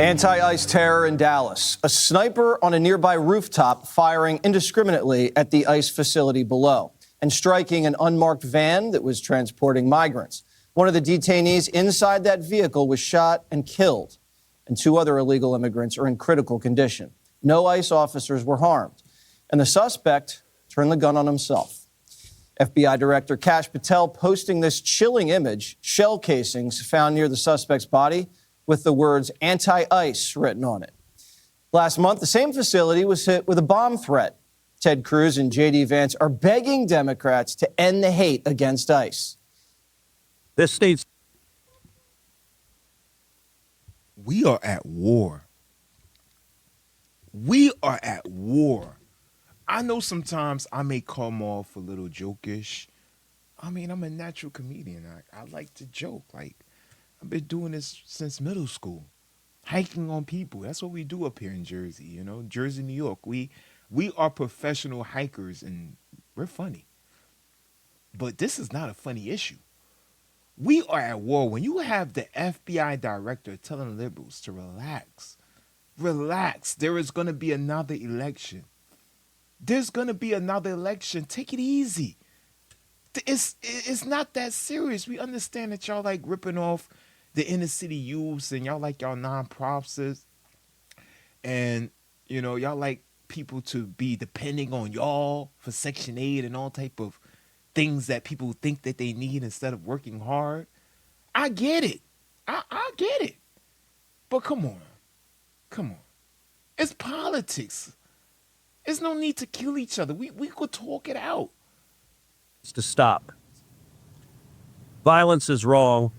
Anti-ICE terror in Dallas. A sniper on a nearby rooftop firing indiscriminately at the ICE facility below and striking an unmarked van that was transporting migrants. One of the detainees inside that vehicle was shot and killed, and 2 other illegal immigrants are in critical condition. No ICE officers were harmed, and the suspect turned the gun on himself. FBI Director Kash Patel posting this chilling image, shell casings found near the suspect's body with the words anti-ICE written on it. Last month, the same facility was hit with a bomb threat. Ted Cruz and J.D. Vance are begging Democrats to end the hate against ICE. This state's... We are at war. We are at war. I know sometimes I may come off a little jokish. I mean, I'm a natural comedian. I like to joke. Like, I've been doing this since middle school. Hiking on people. That's what we do up here in Jersey, you know, Jersey, New York. We are professional hikers and we're funny. But this is not a funny issue. We are at war. When you have the FBI director telling liberals to relax, there is going to be another election. There's going to be another election. Take it easy. It's not that serious. We understand that y'all like ripping off the inner city youths and y'all like y'all nonprofits and, you know, y'all like people to be depending on y'all for Section 8 and all type of things that people think that they need instead of working hard. I get it. I get it. But come on. It's politics. There's no need to kill each other. We could talk it out. It's to stop. Violence is wrong.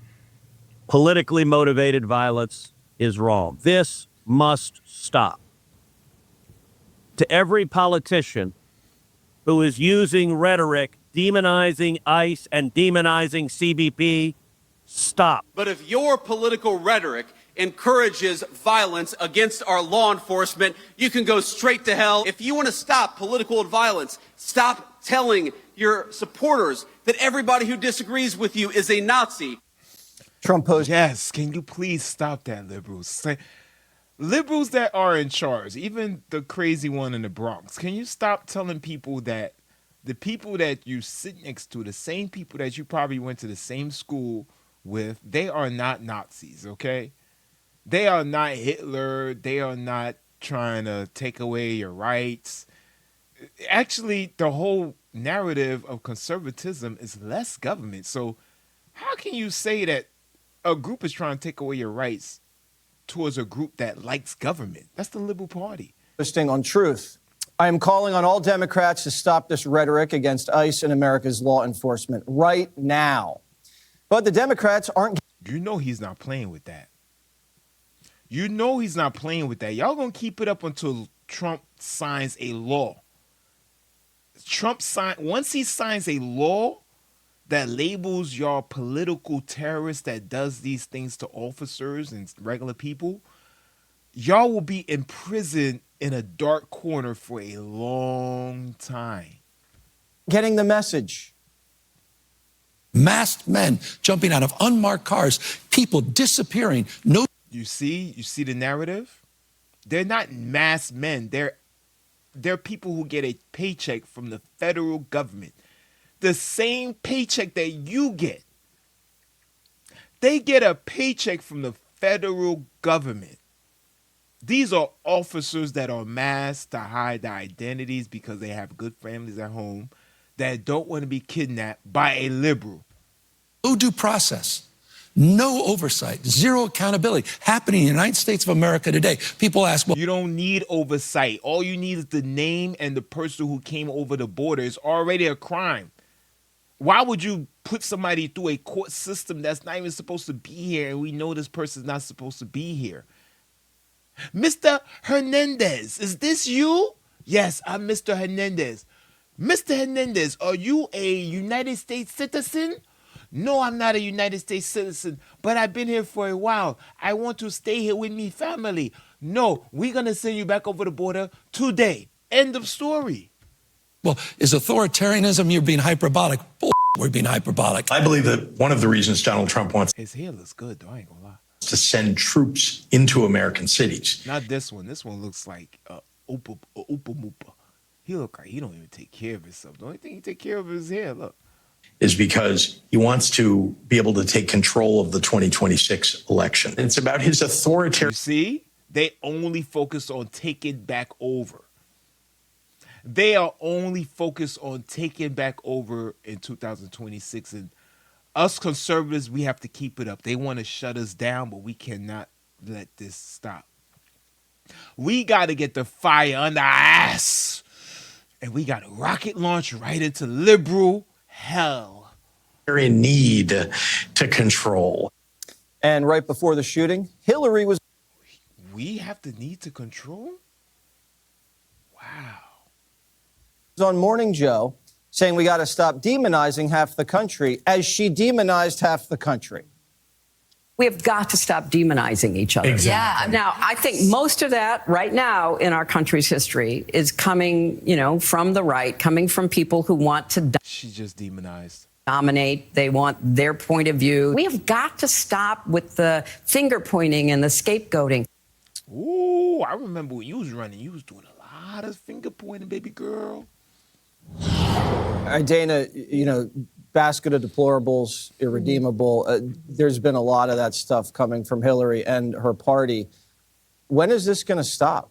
Politically motivated violence is wrong. This must stop. To every politician who is using rhetoric, demonizing ICE and demonizing CBP, stop. But if your political rhetoric encourages violence against our law enforcement, you can go straight to hell. If you want to stop political violence, stop telling your supporters that everybody who disagrees with you is a Nazi. Trump posed. Yes, can you please stop that, liberals? Liberals that are in charge, even the crazy one in the Bronx, can you stop telling people that the people that you sit next to, the same people that you probably went to the same school with, they are not Nazis, okay? They are not Hitler. They are not trying to take away your rights. Actually, the whole narrative of conservatism is less government. So how can you say that a group is trying to take away your rights towards a group that likes government? That's the Liberal Party. Posting on Truth. I am calling on all Democrats to stop this rhetoric against ICE and America's law enforcement right now. But the Democrats aren't. You know he's not playing with that. You know he's not playing with that. Y'all gonna keep it up until Trump signs a law. Once he signs a law that labels y'all political terrorists that does these things to officers and regular people, y'all will be in prison in a dark corner for a long time. Getting the message. Masked men jumping out of unmarked cars, people disappearing. No. You see the narrative? They're not masked men. They're people who get a paycheck from the federal government. The same paycheck that you get. They get a paycheck from the federal government. These are officers that are masked to hide their identities because they have good families at home that don't want to be kidnapped by a liberal. No due process, no oversight, zero accountability happening in the United States of America today. People ask, well, you don't need oversight. All you need is the name and the person who came over the border. Is already a crime. Why would you put somebody through a court system that's not even supposed to be here and we know this person's not supposed to be here? Mr. Hernandez, is this you? Yes, I'm Mr. Hernandez. Mr. Hernandez, are you a United States citizen? No, I'm not a United States citizen, but I've been here for a while. I want to stay here with me family. No, we're going to send you back over the border today. End of story. Well, is authoritarianism, you're being hyperbolic? We're being hyperbolic. I believe that one of the reasons Donald Trump wants his hair looks good, though. I ain't gonna lie. to send troops into American cities. Not this one. This one looks like Oopa Moopa. He look like he don't even take care of himself. The only thing he take care of is his hair. Look. Is because he wants to be able to take control of the 2026 election. It's about his authoritarian. You see, they only focus on taking back over. They are only focused on taking back over in 2026. And us conservatives, we have to keep it up. They want to shut us down, but we cannot let this stop. We got to get the fire under our ass. And we got to rocket launch right into liberal hell. Need to control. And right before the shooting, Hillary was We have the need to control? Wow. on Morning Joe saying we got to stop demonizing half the country as she demonized half the country. We have got to stop demonizing each other. Exactly. Yeah. Now, I think most of that right now in our country's history is coming, from the right, coming from people who want to She just demonized. dominate. They want their point of view. We have got to stop with the finger pointing and the scapegoating. Ooh, I remember when you was running, you was doing a lot of finger pointing, baby girl. Dana, basket of deplorables, irredeemable. There's been a lot of that stuff coming from Hillary and her party. When is this going to stop?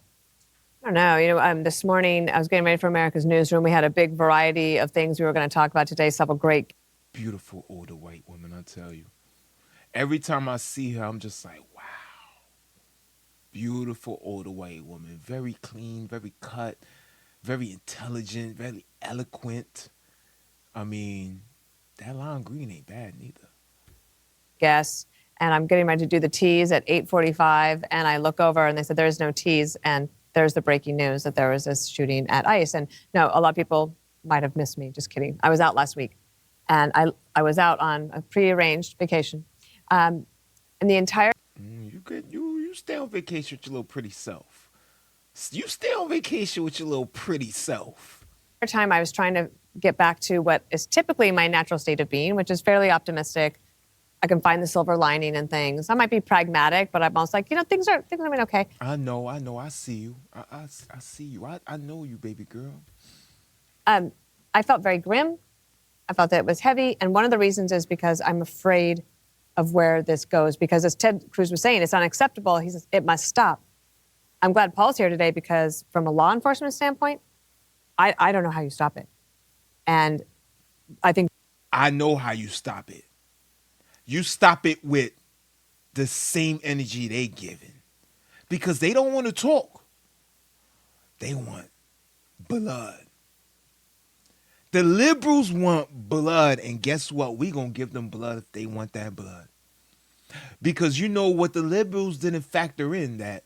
I don't know. This morning I was getting ready for America's Newsroom. We had a big variety of things we were going to talk about today. Several great. Beautiful older white woman, I tell you. Every time I see her, I'm just like, wow. Beautiful older white woman. Very clean, very cut, very intelligent, very eloquent. I mean, that lime green ain't bad neither. Guests, and I'm getting ready to do the tease at 8:45, and I look over and they said there's no tease, and there's the breaking news that there was this shooting at ICE. And no, a lot of people might have missed me. Just kidding. I was out last week, and I was out on a prearranged vacation, and the entire. You stay on vacation with your little pretty self. You stay on vacation with your little pretty self. time I was trying to get back to what is typically my natural state of being, which is fairly optimistic. I can find the silver lining in things. I might be pragmatic, but I'm also like, things are going okay. I know. I see you. I see you. I know you, baby girl. I felt very grim. I felt that it was heavy. And one of the reasons is because I'm afraid of where this goes. Because as Ted Cruz was saying, it's unacceptable. He says, it must stop. I'm glad Paul's here today because from a law enforcement standpoint, I don't know how you stop it. And I think I know how you stop it. You stop it with the same energy they giving. Because they don't want to talk. They want blood. The liberals want blood, and guess what? We gonna give them blood if they want that blood. Because you know what the liberals didn't factor in that.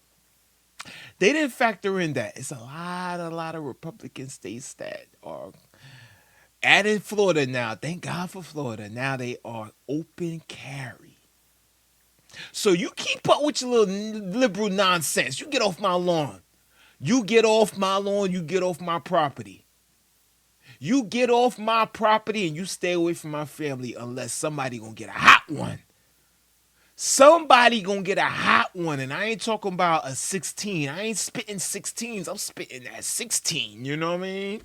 They didn't factor in that. It's a lot of Republican states that are adding Florida now. Thank God for Florida. Now they are open carry. So you keep up with your little liberal nonsense. You get off my lawn. You get off my lawn, you get off my property. You get off my property and you stay away from my family unless somebody gonna get a hot one. Somebody gonna get a hot one, and I ain't talking about a 16. I ain't spitting 16s. I'm spitting at 16. You know what I mean?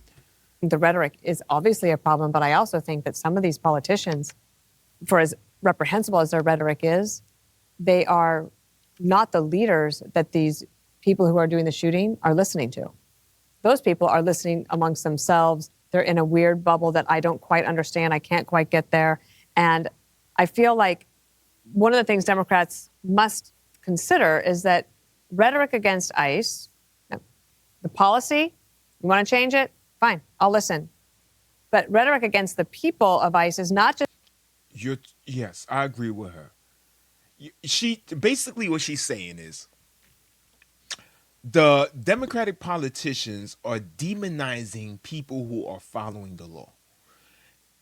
the rhetoric is obviously a problem, but I also think that some of these politicians, for as reprehensible as their rhetoric is, they are not the leaders that these people who are doing the shooting are listening to. Those people are listening amongst themselves. They're in a weird bubble that I don't quite understand. I can't quite get there. And I feel like one of the things Democrats must consider is that rhetoric against ICE, the policy, you want to change it? Fine, I'll listen. But rhetoric against the people of ICE is not just... Yes, I agree with her. She basically what she's saying is the Democratic politicians are demonizing people who are following the law.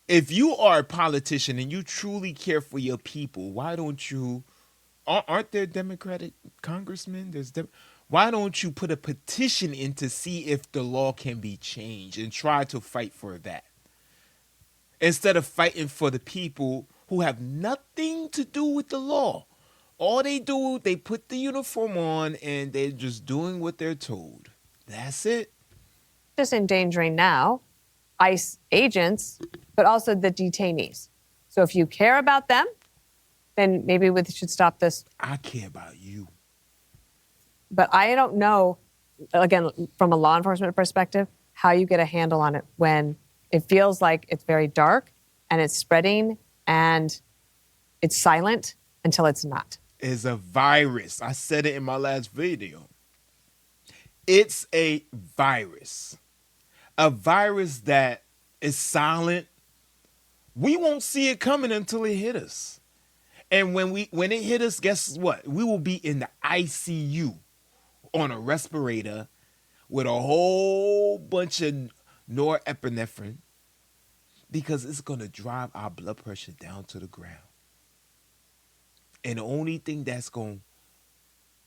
If you are a politician and you truly care for your people, why don't you, aren't there Democratic congressmen? Why don't you put a petition in to see if the law can be changed and try to fight for that? Instead of fighting for the people who have nothing to do with the law. All they do, they put the uniform on and they're just doing what they're told. That's it. Just endangering now ICE agents, but also the detainees. So if you care about them, then maybe we should stop this. I care about you. But I don't know, again, from a law enforcement perspective, how you get a handle on it when it feels like it's very dark and it's spreading and it's silent until it's not. It's a virus. I said it in my last video. It's a virus. A virus that is silent. We won't see it coming until it hit us. And when it hit us, guess what? We will be in the ICU on a respirator with a whole bunch of norepinephrine because it's going to drive our blood pressure down to the ground. And the only thing that's going to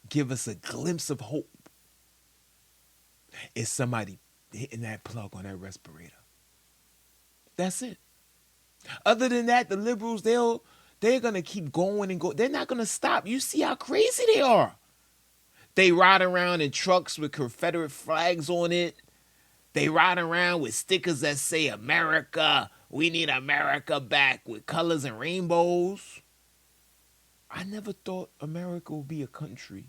give us a glimpse of hope is somebody hitting that plug on that respirator. That's it. Other than that, the liberals, they're going to keep going and go. They're not going to stop. You see how crazy they are. They ride around in trucks with Confederate flags on it. They ride around with stickers that say America. We need America back with colors and rainbows. I never thought America would be a country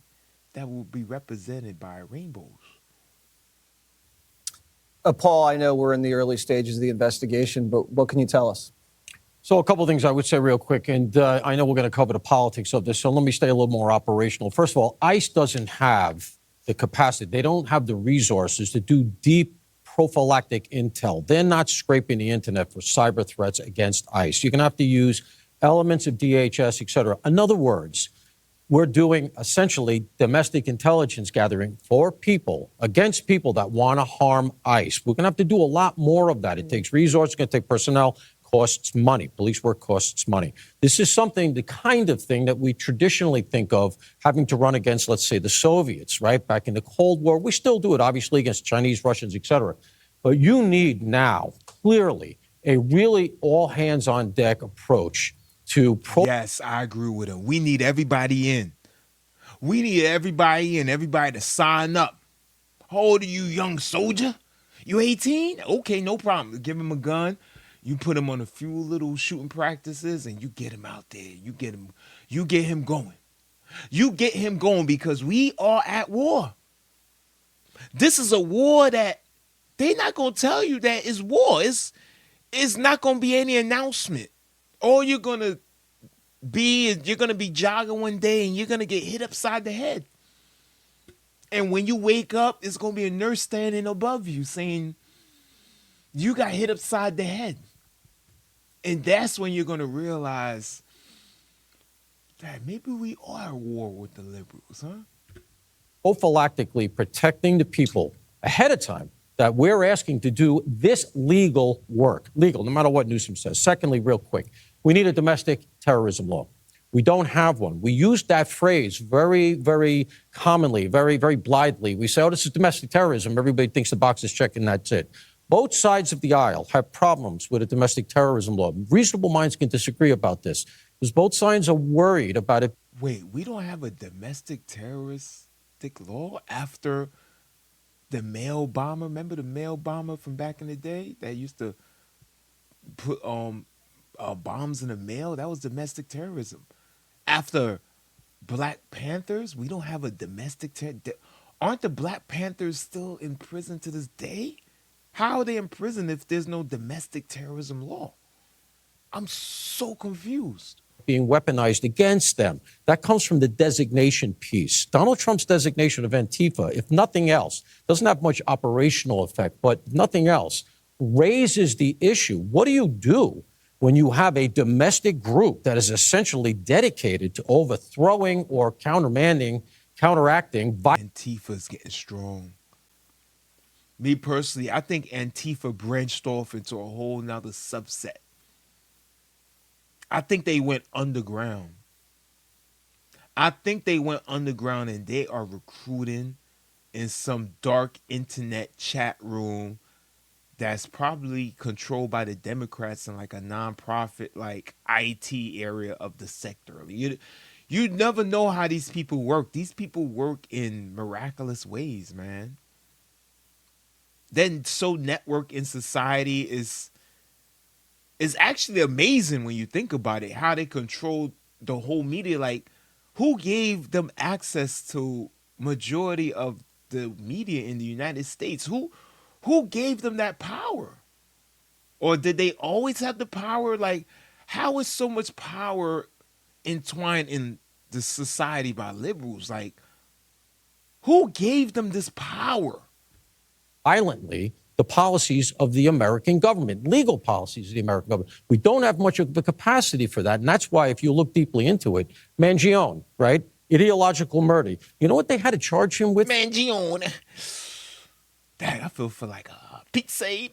that would be represented by rainbows. Paul, I know we're in the early stages of the investigation, but what can you tell us? So a couple of things I would say real quick, and I know we're going to cover the politics of this, so let me stay a little more operational. First of all, ICE doesn't have the capacity. They don't have the resources to do deep prophylactic intel. They're not scraping the internet for cyber threats against ICE. You're going to have to use elements of DHS, et cetera. In other words, we're doing essentially domestic intelligence gathering for people, against people that want to harm ICE. We're going to have to do a lot more of that. It takes resources, it's going to take personnel, costs money. Police work costs money. This is something, the kind of thing that we traditionally think of having to run against, let's say, the Soviets, right? Back in the Cold War. We still do it, obviously, against Chinese, Russians, et cetera. But you need now, clearly, a really all-hands-on-deck approach to Yes, I agree with him. We need everybody in. We need everybody in, everybody to sign up. How old are you, young soldier? You 18? Okay, no problem. Give him a gun. You put him on a few little shooting practices and you get him out there. You get him going. You get him going because we are at war. This is a war that they're not going to tell you that it's war. It's not going to be any announcement. All you're going to be is you're going to be jogging one day and you're going to get hit upside the head. And when you wake up, it's going to be a nurse standing above you saying, you got hit upside the head. And that's when you're going to realize that maybe we are at war with the liberals, huh? prophylactically protecting the people ahead of time that we're asking to do this legal work. Legal, no matter what Newsom says. Secondly, real quick, we need a domestic terrorism law. We don't have one. We use that phrase very, very commonly, very, very blithely. We say, oh, this is domestic terrorism. Everybody thinks the box is checked and that's it. Both sides of the aisle have problems with a domestic terrorism law. Reasonable minds can disagree about this because both sides are worried about it. Wait, we don't have a domestic terroristic law after the mail bomber? Remember the mail bomber from back in the day that used to put bombs in the mail? That was domestic terrorism. After Black Panthers, we don't have a domestic aren't the Black Panthers still in prison to this day? How are they in prison if there's no domestic terrorism law? I'm so confused. Being weaponized against them. That comes from the designation piece. Donald Trump's designation of Antifa, if nothing else, doesn't have much operational effect, but nothing else, raises the issue. What do you do when you have a domestic group that is essentially dedicated to overthrowing or counteracting Antifa's getting strong. Me personally, I think Antifa branched off into a whole nother subset. I think they went underground. And they are recruiting in some dark internet chat room that's probably controlled by the Democrats in like a nonprofit, like IT area of the sector. I mean, You never know how these people work. These people work in miraculous ways, man. Then so network in society is actually amazing when you think about it, how they control the whole media. Like, who gave them access to majority of the media in the United States? Who gave them that power? Or did they always have the power? Like, how is so much power entwined in the society by liberals? Like, who gave them this power? Violently the policies of the American government, legal policies of the American government. We don't have much of the capacity for that. And that's why, if you look deeply into it, Mangione, right? Ideological murder. You know what they had to charge him with? Mangione. Dang, I feel for like a pizza.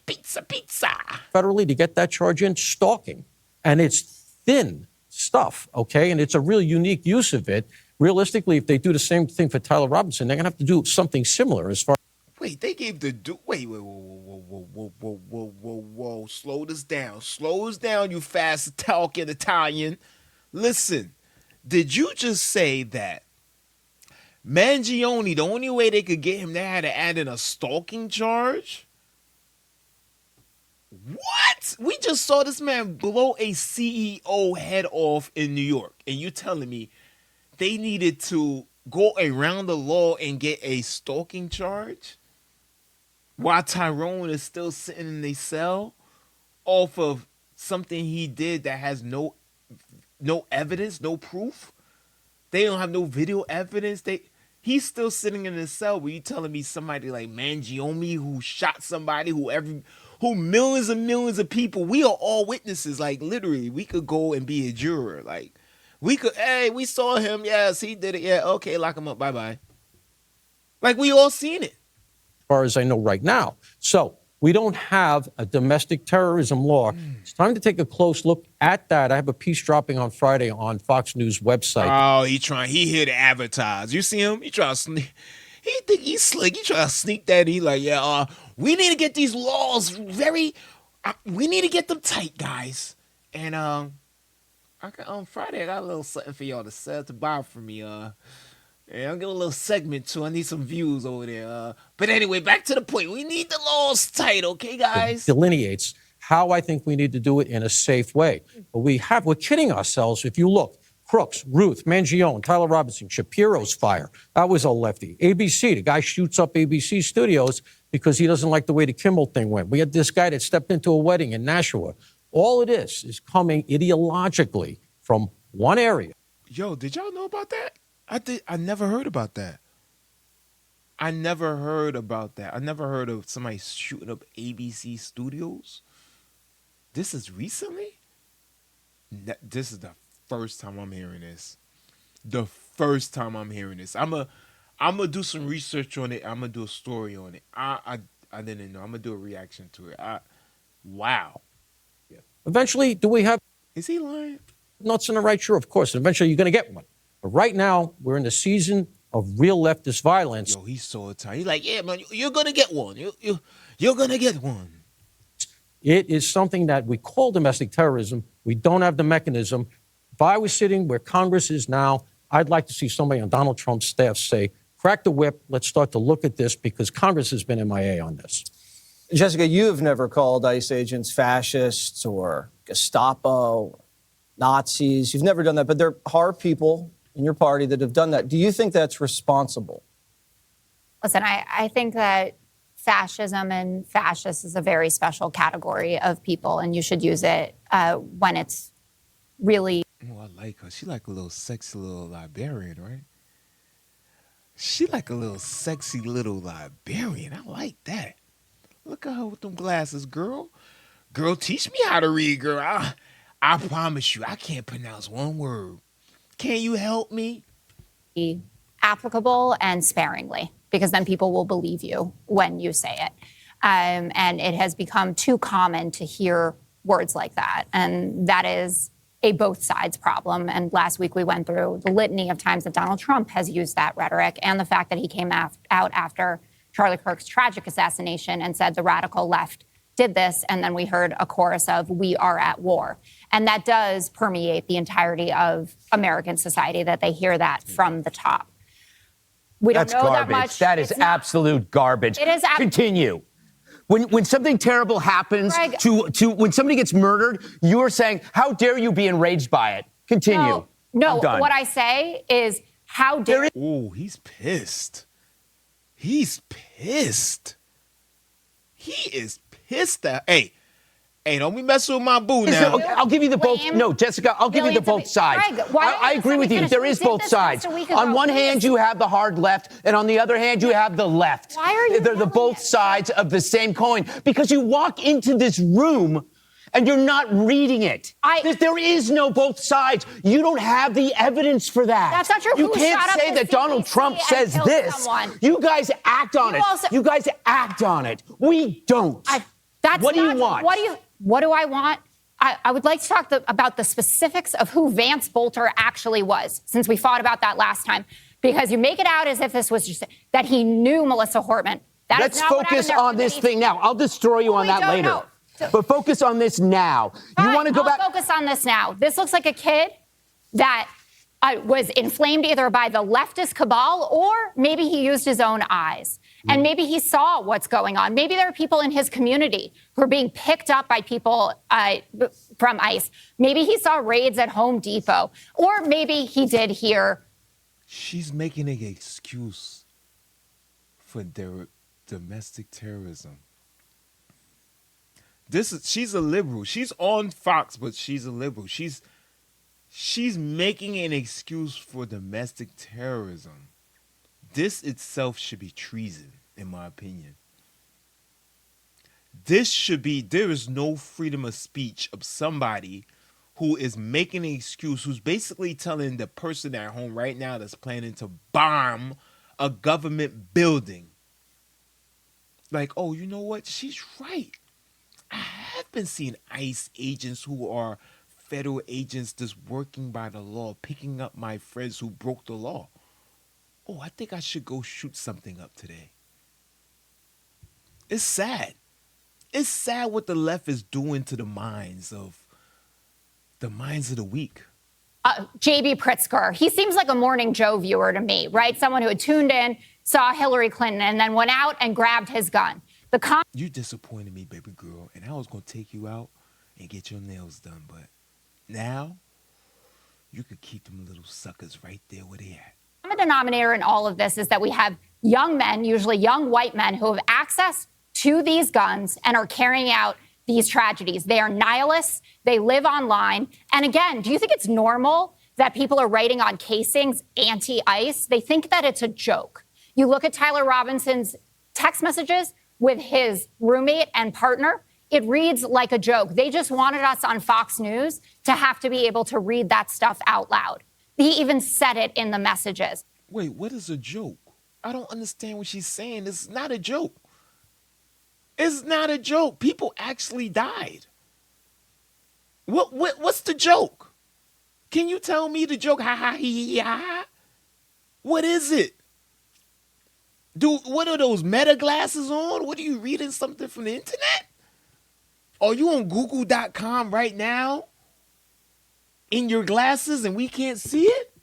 Federally to get that charge in, stalking. And it's thin stuff, okay? And it's a real unique use of it. Realistically, if they do the same thing for Tyler Robinson, they're going to have to do something similar as far. Wait, they gave the wait, whoa. Slow this down. Slow us down, you fast talking Italian. Listen, did you just say that Mangione, the only way they could get him, they had to add in a stalking charge? What? We just saw this man blow a CEO head off in New York, and you telling me they needed to go around the law and get a stalking charge? While Tyrone is still sitting in the cell off of something he did that has no evidence, no proof. They don't have no video evidence. He's still sitting in the cell. But you telling me somebody like Mangione who shot somebody, who millions and millions of people, we are all witnesses. Like, literally, we could go and be a juror. Like, we could, hey, we saw him. Yes, he did it. Yeah, okay, lock him up. Bye-bye. Like, we all seen it. Far as I know right now. So we don't have a domestic terrorism law. It's time to take a close look at that. I have a piece dropping on Friday on Fox News website. Oh, he here to advertise. You see him? He try to sneak. He think he's slick. He try to sneak that. He like, yeah, we need to get these laws we need to get them tight, guys. And on Friday, I got a little something for y'all to sell to buy for me. Yeah, I'll give a little segment too. I need some views over there. But anyway, back to the point. We need the laws tight, okay, guys? Delineates how I think we need to do it in a safe way. But we're kidding ourselves. If you look, Crooks, Ruth, Mangione, Tyler Robinson, Shapiro's fire. That was a lefty. ABC, the guy shoots up ABC studios because he doesn't like the way the Kimmel thing went. We had this guy that stepped into a wedding in Nashua. All it is coming ideologically from one area. Yo, did y'all know about that? I never heard about that. I never heard of somebody shooting up ABC studios. This is recently? This is the first time I'm hearing this. I'm gonna do some research on it. I'm gonna do a story on it. I didn't know. I'm gonna do a reaction to it. Wow. Eventually, do we have... Is he lying? Nuts in the right? Sure, of course. And eventually you're going to get one. But right now, we're in the season of real leftist violence. Yo, he's so tired. He's like, yeah, man, you're going to get one. You're going to get one. It is something that we call domestic terrorism. We don't have the mechanism. If I was sitting where Congress is now, I'd like to see somebody on Donald Trump's staff say, crack the whip, let's start to look at this, because Congress has been MIA on this. Jessica, you have never called ICE agents fascists or Gestapo, Nazis. You've never done that, but there are people in your party that have done that. Do you think that's responsible? Listen, I think that fascism and fascists is a very special category of people, and you should use it when it's really... Oh, I like her. She like a little sexy little librarian, right? She like a little sexy little librarian. I like that. Look at her with them glasses, girl. Girl, teach me how to read, girl. I promise you, I can't pronounce one word. Can you help me? Applicable and sparingly, because then people will believe you when you say it. And it has become too common to hear words like that. And that is a both sides problem. And last week we went through the litany of times that Donald Trump has used that rhetoric, and the fact that he came out after Charlie Kirk's tragic assassination and said the radical left did this, and then we heard a chorus of "We are at war," and that does permeate the entirety of American society. That they hear that from the top. We don't That's know garbage. that much. That is It's not- absolute garbage. It is Continue. When something terrible happens Greg. to when somebody gets murdered, you're saying, "How dare you be enraged by it?" Continue. No, I'm done. what I say is, how dare Oh, he's pissed. He's pissed. He is pissed at. Hey, don't be messing with my boo now. I'll give you the both. Blame No, Jessica, I'll give you the millions both of- sides. Greg, why don't I you agree let me with you. finish? There We is did both this sides. just a week On ago. one Please. hand, you have the hard left, and on the other hand, you have the left. Why are you They're yelling both at- sides of the same coin because you walk into this room and you're not reading it. There is no both sides. You don't have the evidence for that. That's not true. You Who can't shot up say the that Donald CDC Trump and says killed this. someone? You guys act on You it. also- You guys act on it. We don't. What do you want? What do I want? I would like to talk about the specifics of who Vance Bolter actually was, since we fought about that last time. Because you make it out as if this was just that he knew Melissa Hortman. That is Let's not what focus happened. on this thing now. I'll destroy you on We that don't later. know. But focus on this now. You Fine, want to go I'll back? focus on this now. This looks like a kid that was inflamed either by the leftist cabal or maybe he used his own eyes. And maybe he saw what's going on. Maybe there are people in his community who are being picked up by people from ICE. Maybe he saw raids at Home Depot. Or maybe he did hear. She's making an excuse for their domestic terrorism. She's a liberal. She's on Fox, but she's a liberal. She's making an excuse for domestic terrorism. This itself should be treason, in my opinion. There is no freedom of speech of somebody who is making an excuse, who's basically telling the person at home right now that's planning to bomb a government building, like, oh, you know what? She's right. I have been seeing ICE agents who are federal agents just working by the law, picking up my friends who broke the law. Oh, I think I should go shoot something up today. It's sad. It's sad what the left is doing to the minds of the weak. J.B. Pritzker. He seems like a Morning Joe viewer to me, right? Someone who had tuned in, saw Hillary Clinton, and then went out and grabbed his gun. You disappointed me, baby girl, and I was going to take you out and get your nails done, but now you could keep them little suckers right there where they at. common denominator in all of this is that we have young men, usually young white men, who have access to these guns and are carrying out these tragedies. They are nihilists. They live online. And again, do you think it's normal that people are writing on casings anti-ICE? They think that it's a joke. You look at Tyler Robinson's text messages with his roommate and partner. It reads like a joke. They just wanted us on Fox News to have to be able to read that stuff out loud. He even said it in the messages. Wait, what is a joke? I don't understand what she's saying. It's not a joke. It's not a joke. People actually died. What's the joke? Can you tell me the joke? Ha ha he ha. What is it? What are those meta glasses on? What are you reading something from the internet? Are you on Google.com right now? In your glasses and we can't see it?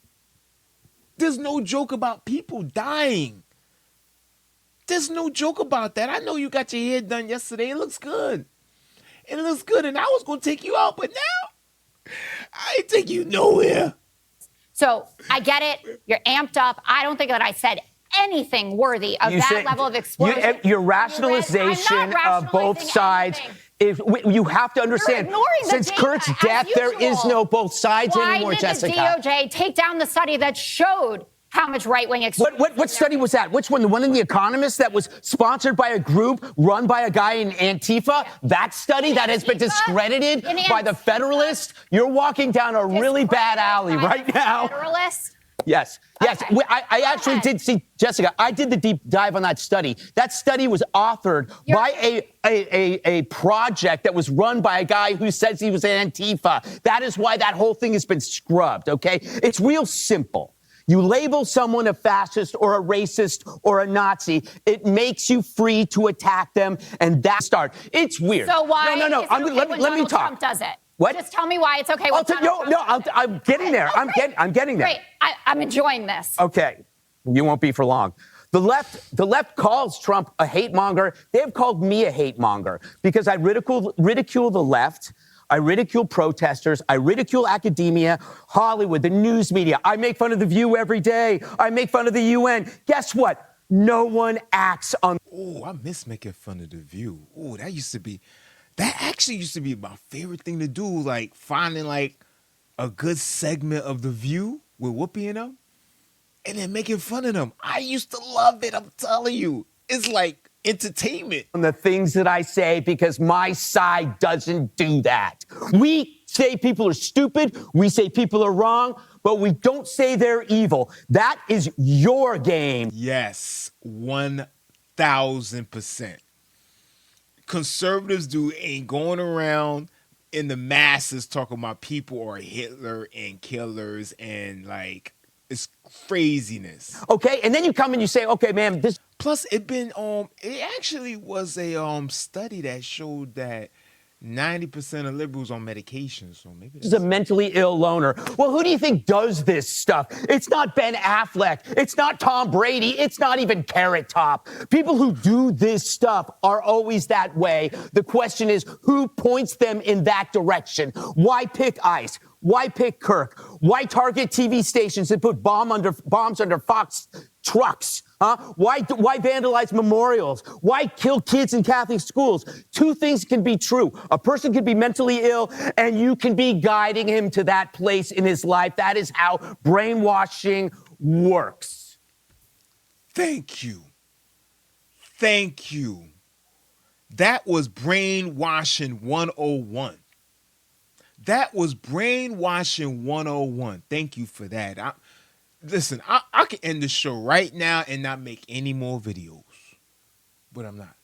There's no joke about people dying. There's no joke about that. I know you got your hair done yesterday. It looks good. It looks good. And I was going to take you out, but now I ain't take you nowhere. So I get it. You're amped up. I don't think that I said anything worthy of that level of explosion. Your rationalization of both sides. You have to understand, since Kurt's death, there is no both sides anymore, Jessica. Why did the DOJ take down the study that showed how much right-wing extremism? What study was that? Which one? The one in The Economist that was sponsored by a group run by a guy in Antifa? That study that has been discredited by the Federalists? You're walking down a really bad alley right now. Federalists? Yes. Yes. Okay. I actually did see, Jessica, I did the deep dive on that study. That study was authored by a project that was run by a guy who says he was Antifa. That is why that whole thing has been scrubbed, okay? It's real simple. You label someone a fascist or a racist or a Nazi, it makes you free to attack them, and that start. It's weird. So why? No. Is it okay when Let me Donald talk. Trump does it. What? Just tell me why it's okay when Donald Trump does it. I'm getting there. I'm getting there. Great. I'm enjoying this. Okay, you won't be for long. The left calls Trump a hate monger. They have called me a hate monger because I ridicule the left. I ridicule protesters. I ridicule academia, Hollywood, the news media. I make fun of The View every day. I make fun of the UN. Guess what? No one acts on. Oh, I miss making fun of The View. Oh, that actually used to be my favorite thing to do, like finding like a good segment of The View with Whoopi and them, and then making fun of them. I used to love it, I'm telling you. It's like entertainment. On the things that I say because my side doesn't do that. We say people are stupid, we say people are wrong, but we don't say they're evil. That is your game. Yes, 1,000%. Conservatives ain't going around in the masses talking about people are Hitler and killers and like it's craziness. Okay, and then you come and you say, okay, man, this. Plus, it actually was a study that showed that 90% of liberals on medication. So maybe is a mentally ill loner. Well, who do you think does this stuff? It's not Ben Affleck. It's not Tom Brady. It's not even Carrot Top. People who do this stuff are always that way. The question is, who points them in that direction? Why pick ICE? Why pick Kirk? Why target TV stations and put bombs under Fox trucks? Huh? Why vandalize memorials? Why kill kids in Catholic schools? Two things can be true. A person can be mentally ill, and you can be guiding him to that place in his life. That is how brainwashing works. Thank you. Thank you. That was Brainwashing 101. That was Brainwashing 101. Thank you for that. Listen, I can end the show right now and not make any more videos, but I'm not.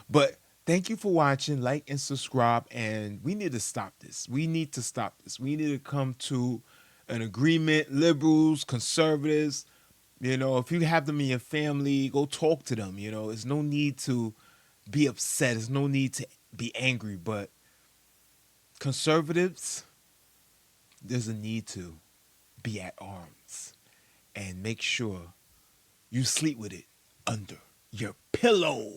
But thank you for watching. Like and subscribe, and we need to stop this. We need to stop this. We need to come to an agreement. Liberals, conservatives, if you have them in your family, go talk to them. There's no need to be upset. There's no need to be angry, but conservatives, there's a need to be at arms and make sure you sleep with it under your pillow.